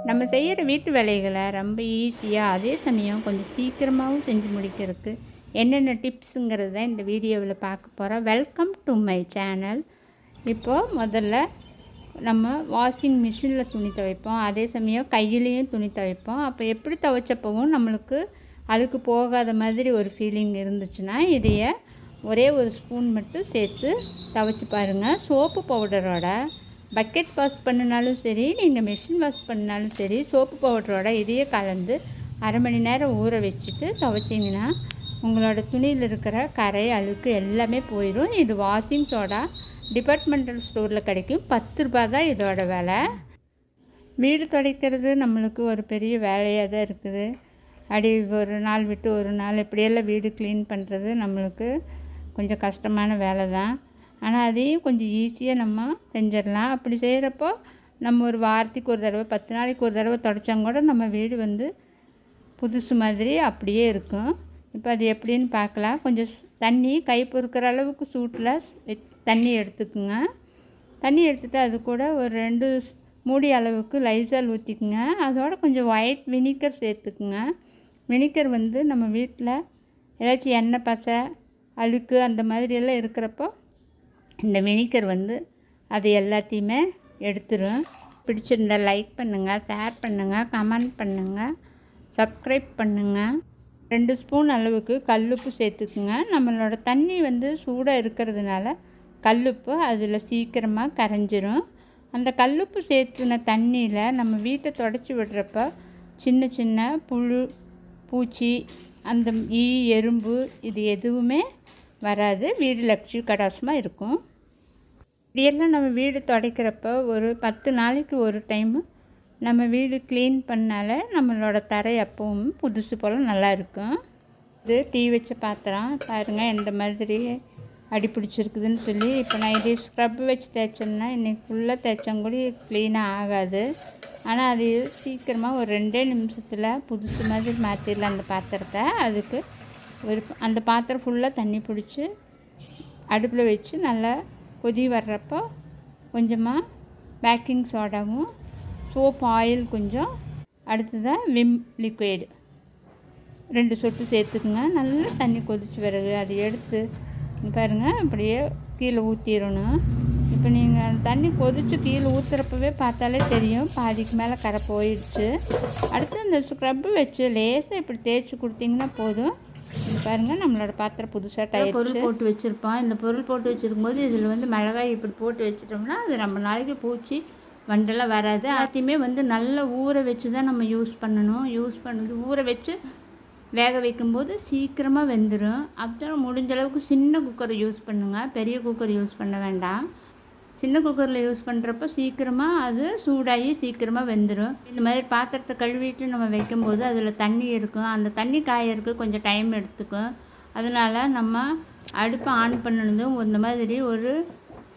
நம்ம செய்கிற வீட்டு வேலைகளை ரொம்ப ஈஸியாக அதே சமயம் கொஞ்சம் சீக்கிரமாகவும் செஞ்சு முடிக்கிறதுக்கு என்னென்ன டிப்ஸுங்கிறது தான் இந்த வீடியோவில் பார்க்க போகிறோம். Welcome to my channel. இப்போது முதல்ல நம்ம வாஷிங் மிஷினில் துணி துவைப்போம், அதே சமயம் கையிலையும் துணி துவைப்போம். அப்போ எப்படி துவைச்சப்பவும் நம்மளுக்கு அழுக்கு போகாத மாதிரி ஒரு ஃபீலிங் இருந்துச்சுன்னா இதையே ஒரே ஒரு ஸ்பூன் மட்டும் சேர்த்து துவைச்சி பாருங்கள். சோப்பு பவுடரோட பக்கெட் வாஷ் பண்ணினாலும் சரி, நீங்கள் மிஷின் வாஷ் பண்ணினாலும் சரி, சோப்பு பவுடரோட இதையே கலந்து அரை மணி நேரம் ஊற வச்சுட்டு துவைச்சிங்கன்னா உங்களோட துணியில் இருக்கிற கரை அழுக்கு எல்லாமே போயிடும். இது வாஷிங் சோடா டிபார்ட்மெண்டல் ஸ்டோரில் கிடைக்கும். 10 ரூபா தான் இதோட விலை. வீடு துடைக்கிறது நம்மளுக்கு ஒரு பெரிய வேலையாக தான் இருக்குது. அப்படி ஒரு நாள் விட்டு ஒரு நாள் இப்படியெல்லாம் வீடு க்ளீன் பண்ணுறது நம்மளுக்கு கொஞ்சம் கஷ்டமான வேலை தான். ஆனால் அதையும் கொஞ்சம் ஈஸியாக நம்ம செஞ்சிடலாம். அப்படி செய்கிறப்போ நம்ம ஒரு வாரத்துக்கு ஒரு தடவை 10 நாளைக்கு ஒரு தடவை துடைச்சாங்க கூட நம்ம வீடு புதுசு மாதிரி அப்படியே இருக்கும். இப்போ அது எப்படின்னு பார்க்கலாம். கொஞ்சம் தண்ணி கை பொறுக்கிற அளவுக்கு சூட்டில் தண்ணி எடுத்துக்குங்க. தண்ணி எடுத்துகிட்டு அது கூட ஒரு 2 மூடி அளவுக்கு லைசால் ஊற்றிக்குங்க. அதோட கொஞ்சம் ஒயிட் வினிகர் சேர்த்துக்குங்க. வினிகர் நம்ம வீட்டில் ஏதாச்சும் எண்ணெய் பசை அழுக்கு அந்த மாதிரியெல்லாம் இருக்கிறப்போ இந்த வினிகர் அது எல்லாத்தையுமே எடுத்துரும். பிடிச்சிருந்தா லைக் பண்ணுங்கள், ஷேர் பண்ணுங்கள், கமெண்ட் பண்ணுங்கள், சப்ஸ்கிரைப் பண்ணுங்கள். 2 ஸ்பூன் அளவுக்கு கல்லுப்பு சேர்த்துக்குங்க. நம்மளோட தண்ணி சூடாக இருக்கிறதுனால கல்லுப்பு அதில் சீக்கிரமாக கரைஞ்சிரும். அந்த கல்லுப்பு சேர்த்துன தண்ணியில் நம்ம வீட்டை தொடச்சி விடுறப்ப சின்ன சின்ன புழு பூச்சி அந்த எறும்பு இது எதுவுமே வராது. வீடு லட்சுமி கடாசமாக இருக்கும். இப்படியெல்லாம் நம்ம வீடு துடைக்கிறப்ப ஒரு 10 நாளைக்கு ஒரு டைமு நம்ம வீடு க்ளீன் பண்ணால நம்மளோட தரை அப்பவும் புதுசு போல் நல்லா இருக்கும். இது டீ வச்ச பாத்திரம் பாருங்கள் எந்த மாதிரி அடி பிடிச்சிருக்குதுன்னு சொல்லி. இப்போ நான் இதே ஸ்க்ரப் வச்சு தேய்ச்சோம்னா இன்றைக்கி ஃபுல்லாக தேய்ச்சம் கூட க்ளீனாக ஆகாது. ஆனால் அது சீக்கிரமாக ஒரு 2 நிமிஷத்தில் புதுசு மாதிரி மாற்றிடலாம் அந்த பாத்திரத்தை. அதுக்கு அந்த பாத்திரம் ஃபுல்லாக தண்ணி பிடிச்சி அடுப்பில் வச்சு நல்லா கொதி வர்றப்போ கொஞ்சமாக பேக்கிங் சோடாவும் சோப் ஆயில் கொஞ்சம் அடுத்ததாக விம் லிக்விட் 2 சொட்டு சேர்த்துக்குங்க. நல்லா தண்ணி கொதிச்சு பிறகு அதை எடுத்து பாருங்கள் அப்படியே கீழே ஊற்றிடணும். இப்போ நீங்கள் அந்த தண்ணி கொதித்து கீழே ஊற்றுறப்பவே பார்த்தாலே தெரியும் பாதிக்கு மேலே கரை போயிடுச்சு. அடுத்து இந்த ஸ்க்ரப்பு வச்சு லேசாக இப்படி தேய்ச்சி கொடுத்தீங்கன்னா போதும். பாருங்கள் நம்மளோட பாத்திரம் புதுசாக பொருள் போட்டு வச்சுருப்போம். இந்த பொருள் போட்டு வச்சுருக்கும்போது இதில் மிளகாய் இப்படி போட்டு வச்சிட்டோம்னா அது ரொம்ப நாளைக்கு பூச்சி வண்டெல்லாம் வராது. எல்லாத்தையுமே நல்லா ஊற வச்சு தான் நம்ம யூஸ் பண்ணணும். ஊற வச்சு வேக வைக்கும்போது சீக்கிரமாக வெந்துடும். அப்புறம் முடிஞ்ச அளவுக்கு சின்ன குக்கரை யூஸ் பண்ணுங்கள், பெரிய குக்கர் யூஸ் பண்ண வேண்டாம். சின்ன குக்கரில் யூஸ் பண்ணுறப்போ சீக்கிரமாக அது சூடாகி சீக்கிரமாக வெந்துடும். இந்த மாதிரி பாத்திரத்தை கழுவிட்டு நம்ம வைக்கும்போது அதில் தண்ணி இருக்கும். அந்த தண்ணி காயறதுக்கு கொஞ்சம் டைம் எடுத்துக்கும். அதனால் நம்ம அடுப்பை ஆன் பண்ணதும் இந்த மாதிரி ஒரு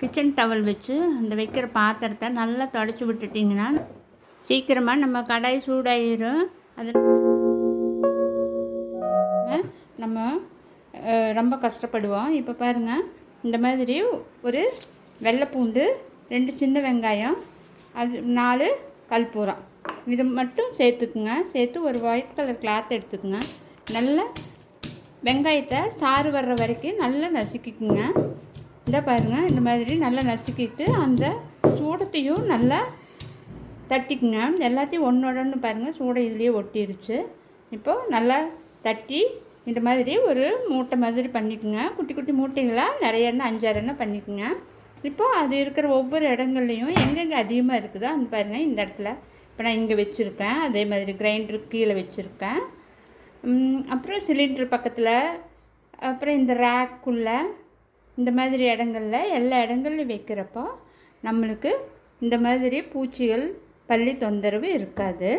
கிச்சன் டவல் வச்சு அந்த வைக்கிற பாத்திரத்தை நல்லா தொடச்சி விட்டுட்டிங்கன்னா சீக்கிரமாக நம்ம கடாய் சூடாகிடும். அது நம்ம ரொம்ப கஷ்டப்படுவோம். இப்போ பாருங்கள் இந்த மாதிரி ஒரு வெள்ளைப்பூண்டு 2 சின்ன வெங்காயம் அது 4 கல்பூரம் இது மட்டும் சேர்த்துக்குங்க. சேர்த்து ஒரு ஒயிட் கலர் கிளாத் எடுத்துக்குங்க. நல்லா வெங்காயத்தை சாறு வர்ற வரைக்கும் நல்லா நசுக்கிக்குங்க. இந்த பாருங்கள் இந்த மாதிரி நல்லா நசுக்கிட்டு அந்த சூடத்தையும் நல்லா தட்டிக்குங்க. எல்லாத்தையும் ஒன்று பாருங்கள் சூடை இதுலேயே ஒட்டிருச்சு. இப்போது நல்லா தட்டி இந்த மாதிரி ஒரு மூட்டை மாதிரி பண்ணிக்குங்க. குட்டி குட்டி மூட்டைகளாக நிறைய எண்ணெய் 5-6 எண்ணெய் பண்ணிக்குங்க. இப்போது அது இருக்கிற ஒவ்வொரு இடங்கள்லையும் எங்கெங்கே அதிகமாக இருக்குதோ அந்த பாருங்கள் இந்த இடத்துல இப்போ நான் இங்கே வச்சுருக்கேன். அதே மாதிரி கிரைண்டருக்கு கீழே வச்சுருக்கேன். அப்புறம் சிலிண்டர் பக்கத்தில், அப்புறம் இந்த ரேக்குள்ளே இந்த மாதிரி இடங்களில் எல்லா இடங்கள்லையும் வைக்கிறப்போ நம்மளுக்கு இந்த மாதிரி பூச்சிகள் பல்லி தொந்தரவு இருக்காது.